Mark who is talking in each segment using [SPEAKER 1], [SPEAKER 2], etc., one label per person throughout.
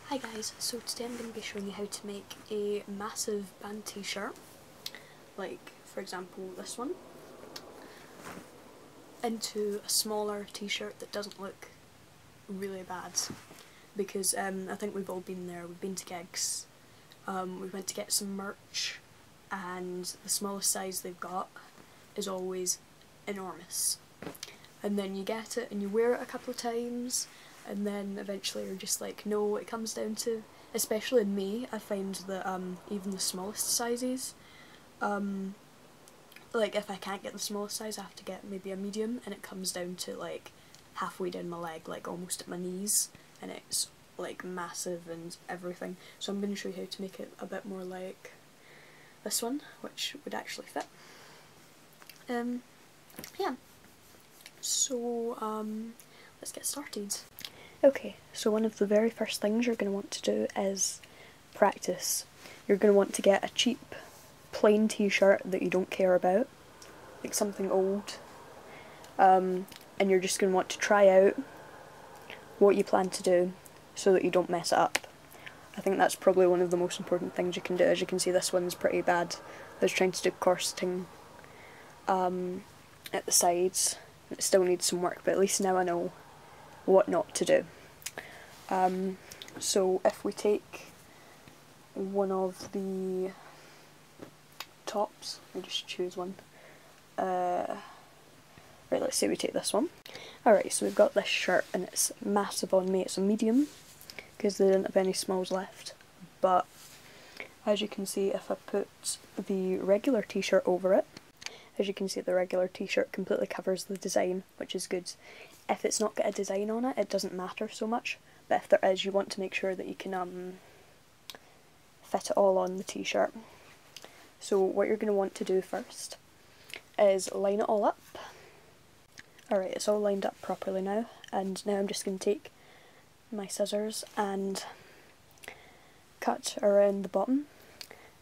[SPEAKER 1] Hi guys, so today I'm going to be showing you how to make a massive band t-shirt, like for example this one, into a smaller t-shirt that doesn't look really bad, because I think we've all been there, we've been to gigs, we went to get some merch and the smallest size they've got is always enormous, and then you get it and you wear it a couple of times and then eventually you're just like, no, it comes down to, especially in me, I find that even the smallest sizes, like if I can't get the smallest size I have to get maybe a medium, and it comes down to like halfway down my leg, like almost at my knees, and it's like massive and everything. So I'm going to show you how to make it a bit more like this one, which would actually fit. Yeah, so let's get started. Okay, so one of the very first things you're going to want to do is practice. You're going to want to get a cheap, plain t-shirt that you don't care about, like something old, and you're just going to want to try out what you plan to do so that you don't mess it up. I think that's probably one of the most important things you can do. As you can see, this one's pretty bad. I was trying to do corseting at the sides. It still needs some work, but at least now I know what not to do. So if we take one of the tops, we just choose one. Right, let's say we take this one. Alright, so we've got this shirt and it's massive on me. It's a medium because they didn't have any smalls left, but as you can see, if I put the regular t-shirt over it, as you can see, the regular t-shirt completely covers the design, which is good. If it's not got a design on it, it doesn't matter so much, but if there is, you want to make sure that you can fit it all on the t-shirt. So what you're going to want to do first is line it all up. Alright, it's all lined up properly now, and now I'm just going to take my scissors and cut around the bottom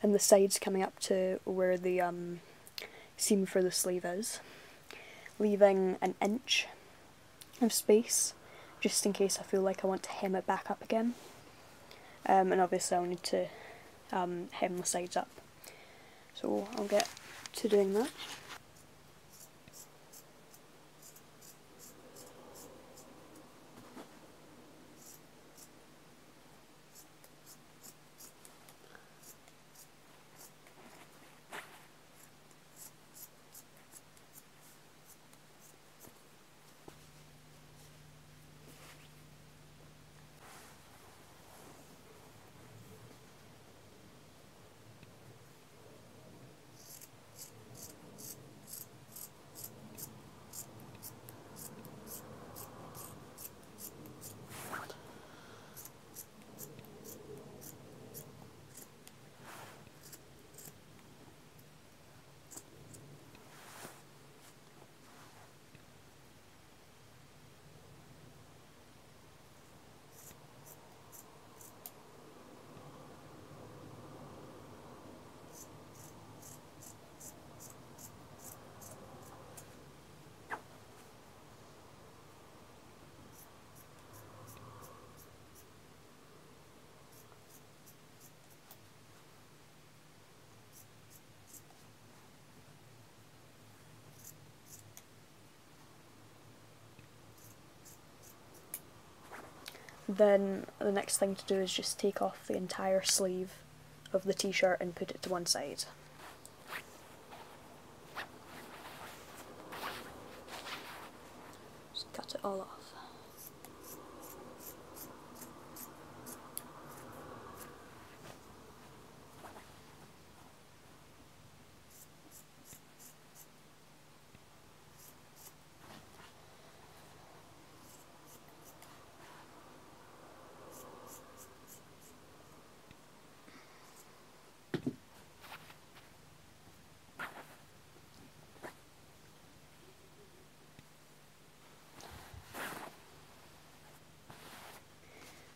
[SPEAKER 1] and the sides coming up to where the seam for the sleeve is, leaving an inch of space just in case I feel like I want to hem it back up again, and obviously I'll need to hem the sides up, so I'll get to doing that. Then the next thing to do is just take off the entire sleeve of the t-shirt and put it to one side. Just cut it all off.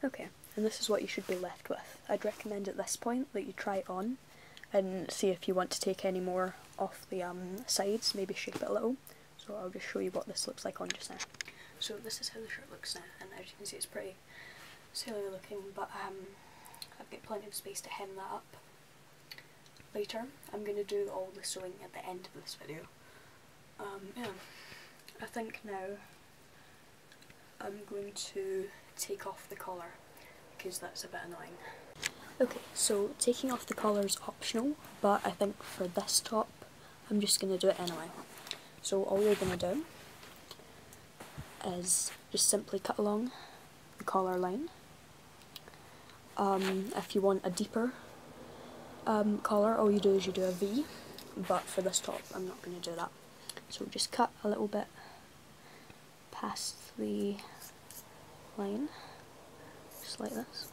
[SPEAKER 1] Okay, and this is what you should be left with. I'd recommend at this point that you try it on and see if you want to take any more off the sides, maybe shape it a little. So I'll just show you what this looks like on just now. So this is how the shirt looks now, and as you can see it's pretty silly looking, but I've got plenty of space to hem that up later. I'm going to do all the sewing at the end of this video. Yeah, I think now I'm going to take off the collar because that's a bit annoying. Okay, so taking off the collar is optional, but I think for this top I'm just going to do it anyway. So all you're going to do is just simply cut along the collar line. If you want a deeper collar, all you do is you do a V, but for this top I'm not going to do that. So just cut a little bit past the line, just like this.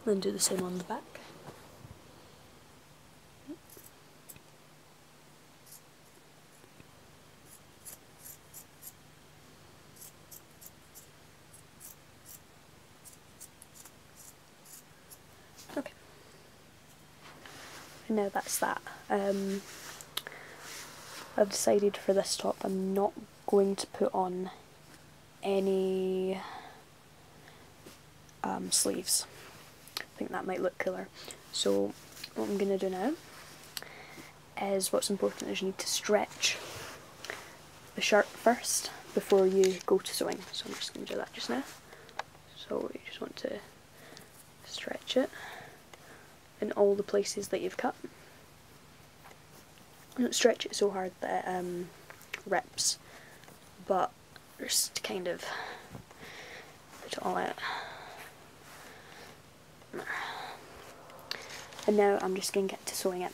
[SPEAKER 1] Then do the same on the back. Okay. And now that's that. I've decided for this top I'm not going to put on any sleeves. I think that might look cooler. So what I'm going to do now is, what's important is you need to stretch the shirt first before you go to sewing. So I'm just going to do that just now. So you just want to stretch it in all the places that you've cut. Don't stretch it so hard that it rips, but just kind of put it all out. And now I'm just going to get to sewing it,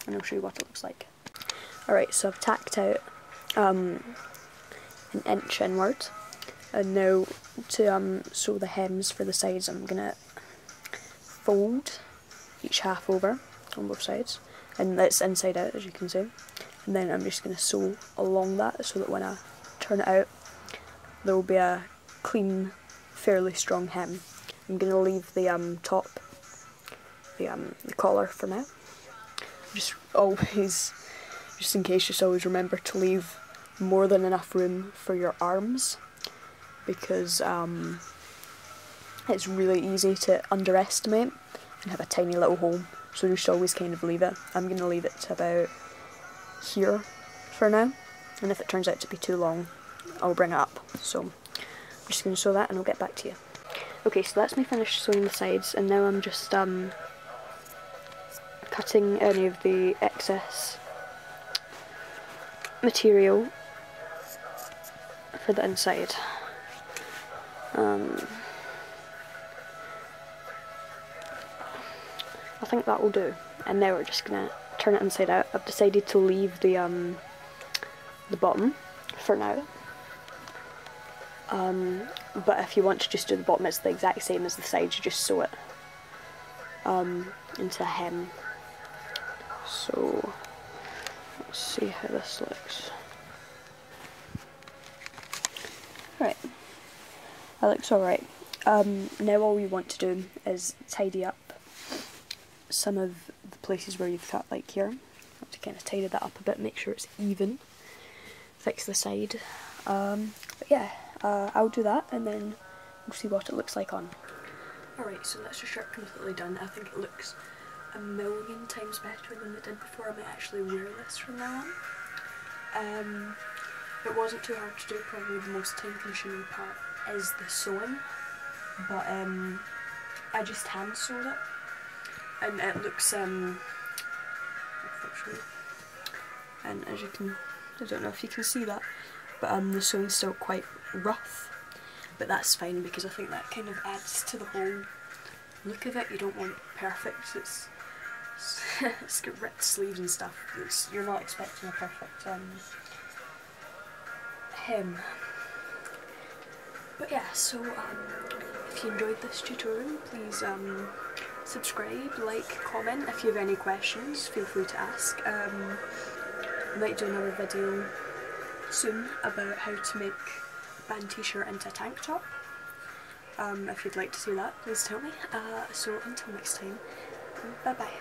[SPEAKER 1] and I'll show you what it looks like. Alright, so I've tacked out an inch inward, and now to sew the hems for the sides I'm going to fold each half over on both sides, and that's inside out as you can see, and then I'm just going to sew along that so that when I turn it out there will be a clean, fairly strong hem. I'm going to leave the top, the collar for now. Just always, just in case, just always remember to leave more than enough room for your arms, because it's really easy to underestimate and have a tiny little hole, so just always kind of leave it. I'm going to leave it to about here for now, and if it turns out to be too long I'll bring it up. So I'm just going to sew that and I'll get back to you. Okay, so that's me finished sewing the sides, and now I'm just cutting any of the excess material for the inside. I think that will do, and now we're just gonna turn it inside out. I've decided to leave the bottom for now. But if you want to just do the bottom, it's the exact same as the sides, you just sew it into a hem. So let's see how this looks. Right, that looks alright. Now all we want to do is tidy up some of the places where you've cut, like here. You have to kind of tidy that up a bit, make sure it's even, fix the side. But yeah, I'll do that and then we'll see what it looks like on. Alright, so that's your shirt completely done. I think it looks a million times better than it did before. I might actually wear this from now on. It wasn't too hard to do. Probably the most time consuming part is the sewing, but I just hand sewed it, and it looks and as you can, I don't know if you can see that, but the sewing's still quite rough, but that's fine because I think that kind of adds to the whole look of it. You don't want perfect. It's got ripped sleeves and stuff. You're not expecting a perfect hem. But yeah, so if you enjoyed this tutorial, please subscribe, like, comment. If you have any questions, feel free to ask. I might do another video soon about how to make a band t-shirt into a tank top. If you'd like to see that, please tell me. So until next time, bye bye.